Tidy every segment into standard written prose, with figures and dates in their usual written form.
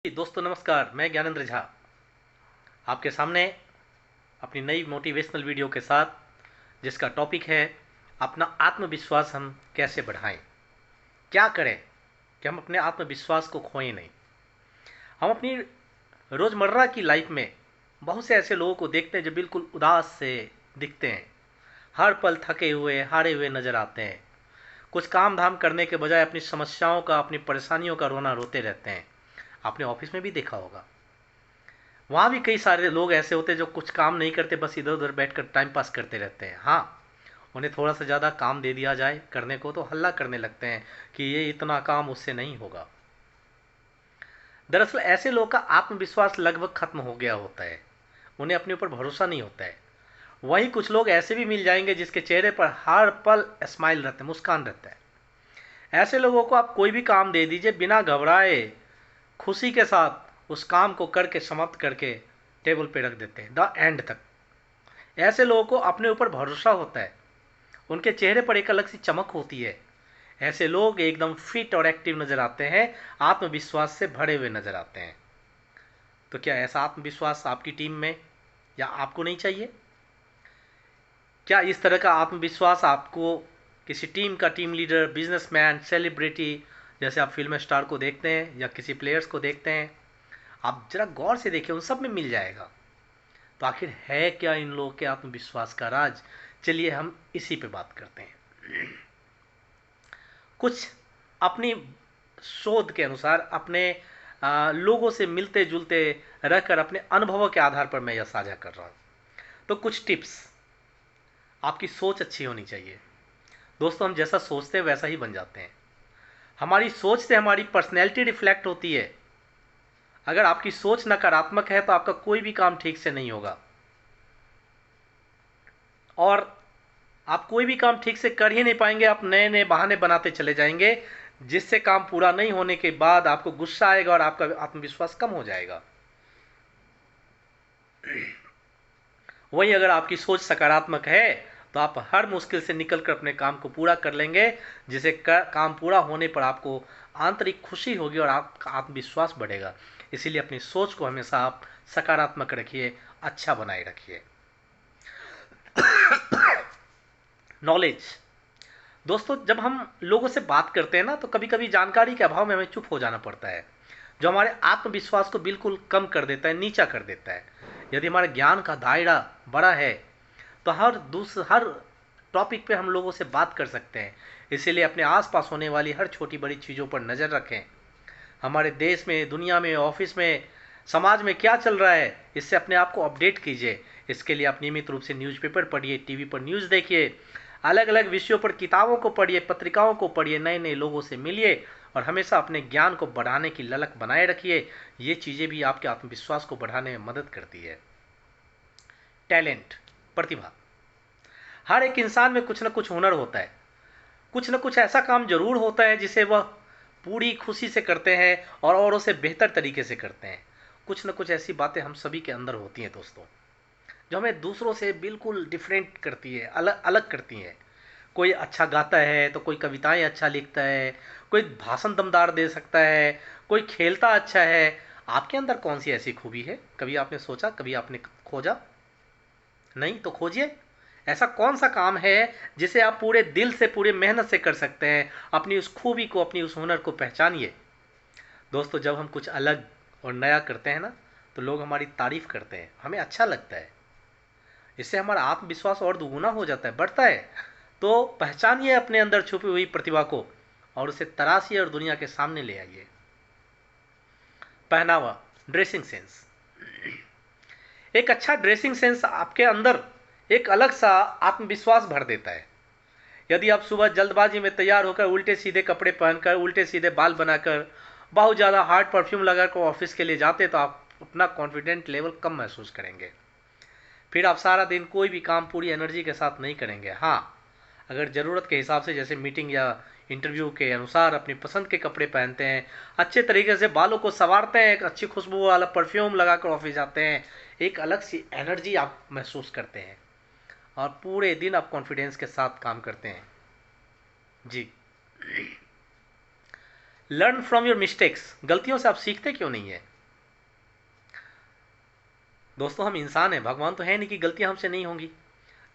दोस्तों नमस्कार, मैं ज्ञानेंद्र झा आपके सामने अपनी नई मोटिवेशनल वीडियो के साथ, जिसका टॉपिक है अपना आत्मविश्वास हम कैसे बढ़ाएं। क्या करें कि हम अपने आत्मविश्वास को खोएं नहीं। हम अपनी रोज़मर्रा की लाइफ में बहुत से ऐसे लोगों को देखते हैं जो बिल्कुल उदास से दिखते हैं, हर पल थके हुए हारे हुए नज़र आते हैं। कुछ काम धाम करने के बजाय अपनी समस्याओं का, अपनी परेशानियों का रोना रोते रहते हैं। आपने ऑफिस में भी देखा होगा, वहाँ भी कई सारे लोग ऐसे होते हैं जो कुछ काम नहीं करते, बस इधर उधर बैठकर टाइम पास करते रहते हैं। हाँ, उन्हें थोड़ा सा ज़्यादा काम दे दिया जाए करने को तो हल्ला करने लगते हैं कि ये इतना काम उससे नहीं होगा। दरअसल ऐसे लोग का आत्मविश्वास लगभग खत्म हो गया होता है, उन्हें अपने ऊपर भरोसा नहीं होता है। वहीं कुछ लोग ऐसे भी मिल जाएंगे जिसके चेहरे पर हर पल स्माइल रहता है, मुस्कान रहता है। ऐसे लोगों को आप कोई भी काम दे दीजिए, बिना घबराए खुशी के साथ उस काम को करके समाप्त करके टेबल पे रख देते हैं द एंड तक। ऐसे लोगों को अपने ऊपर भरोसा होता है, उनके चेहरे पर एक अलग सी चमक होती है। ऐसे लोग एकदम फिट और एक्टिव नजर आते हैं, आत्मविश्वास से भरे हुए नजर आते हैं। तो क्या ऐसा आत्मविश्वास आपकी टीम में या आपको नहीं चाहिए? क्या इस तरह का आत्मविश्वास आपको किसी टीम का टीम लीडर, बिजनेसमैन, सेलिब्रिटी, जैसे आप फिल्म स्टार को देखते हैं या किसी प्लेयर्स को देखते हैं, आप जरा गौर से देखिए, उन सब में मिल जाएगा। तो आखिर है क्या इन लोगों के आत्मविश्वास का राज? चलिए हम इसी पे बात करते हैं। कुछ अपनी शोध के अनुसार, अपने लोगों से मिलते जुलते रहकर अपने अनुभवों के आधार पर मैं यह साझा कर रहा हूँ। तो कुछ टिप्स। आपकी सोच अच्छी होनी चाहिए। दोस्तों, हम जैसा सोचते हैं वैसा ही बन जाते हैं। हमारी सोच से हमारी पर्सनैलिटी रिफ्लेक्ट होती है। अगर आपकी सोच नकारात्मक है तो आपका कोई भी काम ठीक से नहीं होगा, और आप कोई भी काम ठीक से कर ही नहीं पाएंगे। आप नए नए बहाने बनाते चले जाएंगे, जिससे काम पूरा नहीं होने के बाद आपको गुस्सा आएगा और आपका आत्मविश्वास कम हो जाएगा। वहीं अगर आपकी सोच सकारात्मक है तो आप हर मुश्किल से निकलकर अपने काम को पूरा कर लेंगे, जिसे काम पूरा होने पर आपको आंतरिक खुशी होगी और आपका आत्मविश्वास बढ़ेगा। इसीलिए अपनी सोच को हमेशा आप सकारात्मक रखिए, अच्छा बनाए रखिए। नॉलेज। दोस्तों, जब हम लोगों से बात करते हैं ना, तो कभी कभी जानकारी के अभाव में हमें चुप हो जाना पड़ता है, जो हमारे आत्मविश्वास को बिल्कुल कम कर देता है, नीचा कर देता है। यदि हमारे ज्ञान का दायरा बड़ा है तो हर टॉपिक पे हम लोगों से बात कर सकते हैं। इसीलिए अपने आसपास होने वाली हर छोटी बड़ी चीज़ों पर नज़र रखें। हमारे देश में, दुनिया में, ऑफिस में, समाज में क्या चल रहा है, इससे अपने आप को अपडेट कीजिए। इसके लिए आप नियमित रूप से न्यूज़पेपर पढ़िए, टीवी पर न्यूज़ देखिए, अलग अलग विषयों पर किताबों को पढ़िए, पत्रिकाओं को पढ़िए, नए नए लोगों से मिलिए और हमेशा अपने ज्ञान को बढ़ाने की ललक बनाए रखिए। ये चीज़ें भी आपके आत्मविश्वास को बढ़ाने में मदद करती है। टैलेंट, प्रतिभा। हर एक इंसान में कुछ न कुछ हुनर होता है, कुछ न कुछ ऐसा काम जरूर होता है जिसे वह पूरी खुशी से करते हैं और औरों से बेहतर तरीके से करते हैं। कुछ न कुछ ऐसी बातें हम सभी के अंदर होती हैं दोस्तों, जो हमें दूसरों से बिल्कुल डिफरेंट करती है, अलग अलग करती हैं। कोई अच्छा गाता है तो कोई कविताएं अच्छा लिखता है, कोई भाषण दमदार दे सकता है, कोई खेलता अच्छा है। आपके अंदर कौन सी ऐसी खूबी है? कभी आपने सोचा, कभी आपने खोजा? नहीं तो खोजिए। ऐसा कौन सा काम है जिसे आप पूरे दिल से, पूरे मेहनत से कर सकते हैं? अपनी उस खूबी को, अपनी उस हुनर को पहचानिए। दोस्तों, जब हम कुछ अलग और नया करते हैं ना, तो लोग हमारी तारीफ करते हैं, हमें अच्छा लगता है। इससे हमारा आत्मविश्वास और दुगुना हो जाता है, बढ़ता है। तो पहचानिए अपने अंदर छुपी हुई प्रतिभा को और उसे तराशिए और दुनिया के सामने ले आइए। पहनावा, ड्रेसिंग सेंस। एक अच्छा ड्रेसिंग सेंस आपके अंदर एक अलग सा आत्मविश्वास भर देता है। यदि आप सुबह जल्दबाजी में तैयार होकर उल्टे सीधे कपड़े पहनकर, उल्टे सीधे बाल बनाकर, बहुत ज़्यादा हार्ड परफ्यूम लगाकर ऑफिस के लिए जाते, तो आप अपना कॉन्फिडेंट लेवल कम महसूस करेंगे। फिर आप सारा दिन कोई भी काम पूरी एनर्जी के साथ नहीं करेंगे। हाँ, अगर ज़रूरत के हिसाब से, जैसे मीटिंग या इंटरव्यू के अनुसार अपनी पसंद के कपड़े पहनते हैं, अच्छे तरीके से बालों को संवारते हैं, एक अच्छी खुशबू वाला परफ्यूम लगाकर ऑफिस जाते हैं, एक अलग सी एनर्जी आप महसूस करते हैं और पूरे दिन आप कॉन्फिडेंस के साथ काम करते हैं। जी। Learn from your mistakes. गलतियों से आप सीखते क्यों नहीं है? दोस्तों हम इंसान हैं, भगवान तो है नहीं कि गलतियां हमसे नहीं होंगी।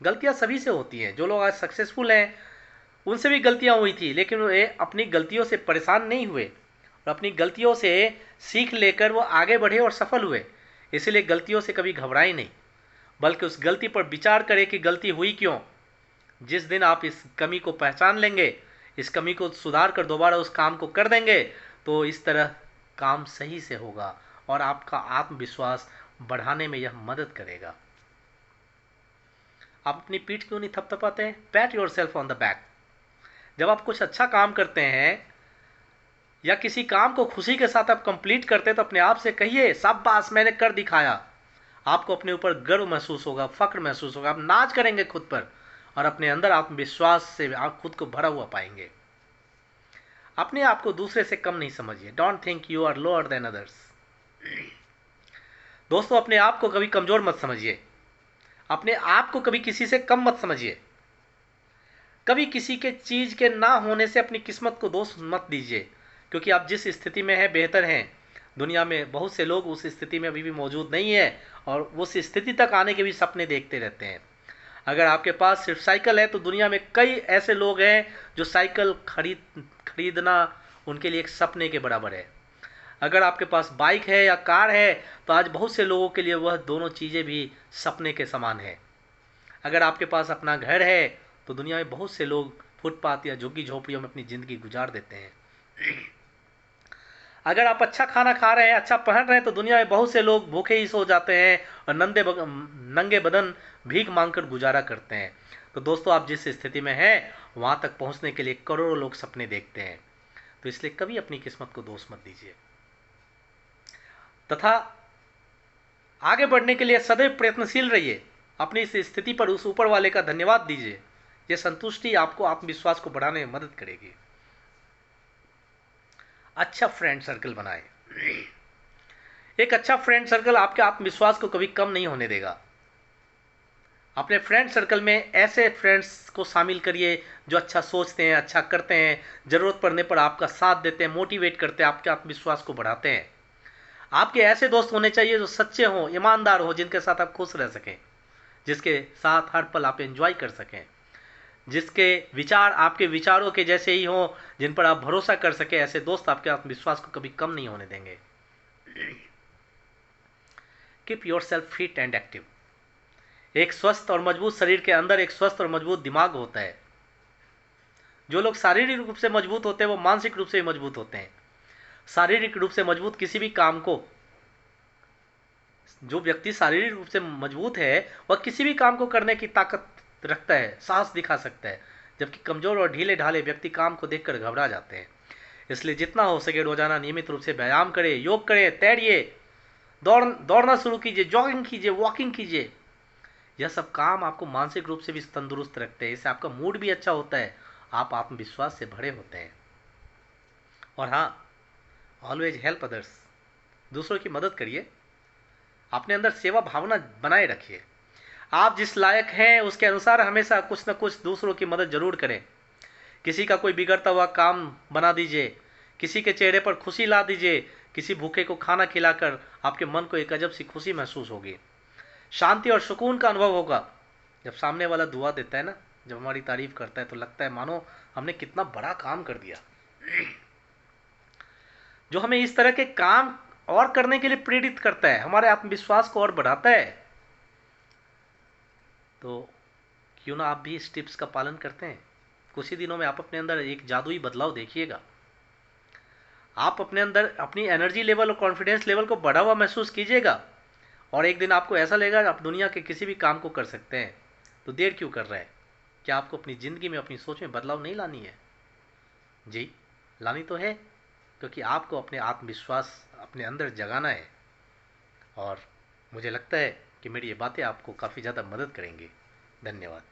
गलतियां सभी से होती हैं। जो लोग आज सक्सेसफुल हैं उनसे भी गलतियां हुई थी, लेकिन वे अपनी गलतियों से परेशान नहीं हुए और अपनी गलतियों से सीख लेकर वो आगे बढ़े और सफल हुए। इसलिए गलतियों से कभी घबराएं नहीं, बल्कि उस गलती पर विचार करें कि गलती हुई क्यों। जिस दिन आप इस कमी को पहचान लेंगे, इस कमी को सुधार कर दोबारा उस काम को कर देंगे, तो इस तरह काम सही से होगा और आपका आत्मविश्वास बढ़ाने में यह मदद करेगा। आप अपनी पीठ क्यों नहीं थपथपाते हैं? PAT your self on the back. जब आप कुछ अच्छा काम करते हैं या किसी काम को खुशी के साथ आप कंप्लीट करते हैं तो अपने आप से कहिए, शाबाश मैंने कर दिखाया। आपको अपने ऊपर गर्व महसूस होगा, फक्र महसूस होगा, आप नाच करेंगे खुद पर और अपने अंदर आत्मविश्वास से आप खुद को भरा हुआ पाएंगे। अपने आप को दूसरे से कम नहीं समझिए। Don't think you are lower than others. दोस्तों अपने आप को कभी कमजोर मत समझिए, अपने आप को कभी किसी से कम मत समझिए। कभी किसी के चीज के ना होने से अपनी किस्मत को दोष मत दीजिए, क्योंकि आप जिस स्थिति में हैं बेहतर हैं। दुनिया में बहुत से लोग उस स्थिति में अभी भी मौजूद नहीं है और उस स्थिति तक आने के भी सपने देखते रहते हैं। अगर आपके पास सिर्फ साइकिल है तो दुनिया में कई ऐसे लोग हैं जो साइकिल खरीदना उनके लिए एक सपने के बराबर है। अगर आपके पास बाइक है या कार है तो आज बहुत से लोगों के लिए वह दोनों चीज़ें भी सपने के समान है। अगर आपके पास अपना घर है तो दुनिया में बहुत से लोग फुटपाथ या झुग्गी झोपड़ियों में अपनी ज़िंदगी गुजार देते हैं। अगर आप अच्छा खाना खा रहे हैं, अच्छा पहन रहे हैं, तो दुनिया में बहुत से लोग भूखे ही सो जाते हैं और नंगे बदन भीख मांगकर गुजारा करते हैं। तो दोस्तों आप जिस स्थिति में हैं वहाँ तक पहुँचने के लिए करोड़ों लोग सपने देखते हैं। तो इसलिए कभी अपनी किस्मत को दोष मत दीजिए तथा आगे बढ़ने के लिए सदैव प्रयत्नशील रहिए। अपनी इस स्थिति पर उस ऊपर वाले का धन्यवाद दीजिए। यह संतुष्टि आपको आत्मविश्वास को बढ़ाने में मदद करेगी। अच्छा फ्रेंड सर्कल बनाएं। एक अच्छा फ्रेंड सर्कल आपके आत्मविश्वास को कभी कम नहीं होने देगा। अपने फ्रेंड सर्कल में ऐसे फ्रेंड्स को शामिल करिए जो अच्छा सोचते हैं, अच्छा करते हैं, जरूरत पड़ने पर आपका साथ देते हैं, मोटिवेट करते हैं, आपके आत्मविश्वास को बढ़ाते हैं। आपके ऐसे दोस्त होने चाहिए जो सच्चे हों, ईमानदार हों, जिनके साथ आप खुश रह सकें, जिसके साथ हर पल आप एंजॉय कर सकें, जिसके विचार आपके विचारों के जैसे ही हों, जिन पर आप भरोसा कर सकें। ऐसे दोस्त आपके आत्मविश्वास को कभी कम नहीं होने देंगे। Keep your self fit and active. एक स्वस्थ और मजबूत शरीर के अंदर एक स्वस्थ और मजबूत दिमाग होता है। जो लोग शारीरिक रूप से मजबूत होते हैं वो मानसिक रूप से भी मजबूत होते हैं। शारीरिक रूप से मजबूत किसी भी काम को, जो व्यक्ति शारीरिक रूप से मजबूत है वह किसी भी काम को करने की ताकत रखता है, साहस दिखा सकता है, जबकि कमजोर और ढीले ढाले व्यक्ति काम को देखकर घबरा जाते हैं। इसलिए जितना हो सके रोजाना नियमित रूप से व्यायाम करें, योग करें, तैरिए, दौड़ना शुरू कीजिए, जॉगिंग कीजिए, वॉकिंग कीजिए। यह सब काम आपको मानसिक रूप से भी तंदुरुस्त रखते हैं। इससे आपका मूड भी अच्छा होता है, आप आत्मविश्वास से भरे होते हैं। और हाँ, ऑलवेज हेल्प अदर्स। दूसरों की मदद करिए, अपने अंदर सेवा भावना बनाए रखिए। आप जिस लायक हैं उसके अनुसार हमेशा कुछ न कुछ दूसरों की मदद जरूर करें। किसी का कोई बिगड़ता हुआ काम बना दीजिए, किसी के चेहरे पर खुशी ला दीजिए। किसी भूखे को खाना खिलाकर आपके मन को एक अजब सी खुशी महसूस होगी, शांति और सुकून का अनुभव होगा। जब सामने वाला दुआ देता है ना, जब हमारी तारीफ करता है तो लगता है मानो हमने कितना बड़ा काम कर दिया, जो हमें इस तरह के काम और करने के लिए प्रेरित करता है, हमारे आत्मविश्वास को और बढ़ाता है। तो क्यों ना आप भी इस टिप्स का पालन करते हैं। कुछ ही दिनों में आप अपने अंदर एक जादुई बदलाव देखिएगा। आप अपने अंदर अपनी एनर्जी लेवल और कॉन्फिडेंस लेवल को बढ़ा हुआ महसूस कीजिएगा और एक दिन आपको ऐसा लगेगा आप दुनिया के किसी भी काम को कर सकते हैं। तो देर क्यों कर रहे हैं? क्या आपको अपनी ज़िंदगी में, अपनी सोच में बदलाव नहीं लानी है? जी, लानी तो है, क्योंकि आपको अपने आत्मविश्वास अपने अंदर जगाना है। और मुझे लगता है कि मेरी ये बातें आपको काफ़ी ज़्यादा मदद करेंगी। धन्यवाद।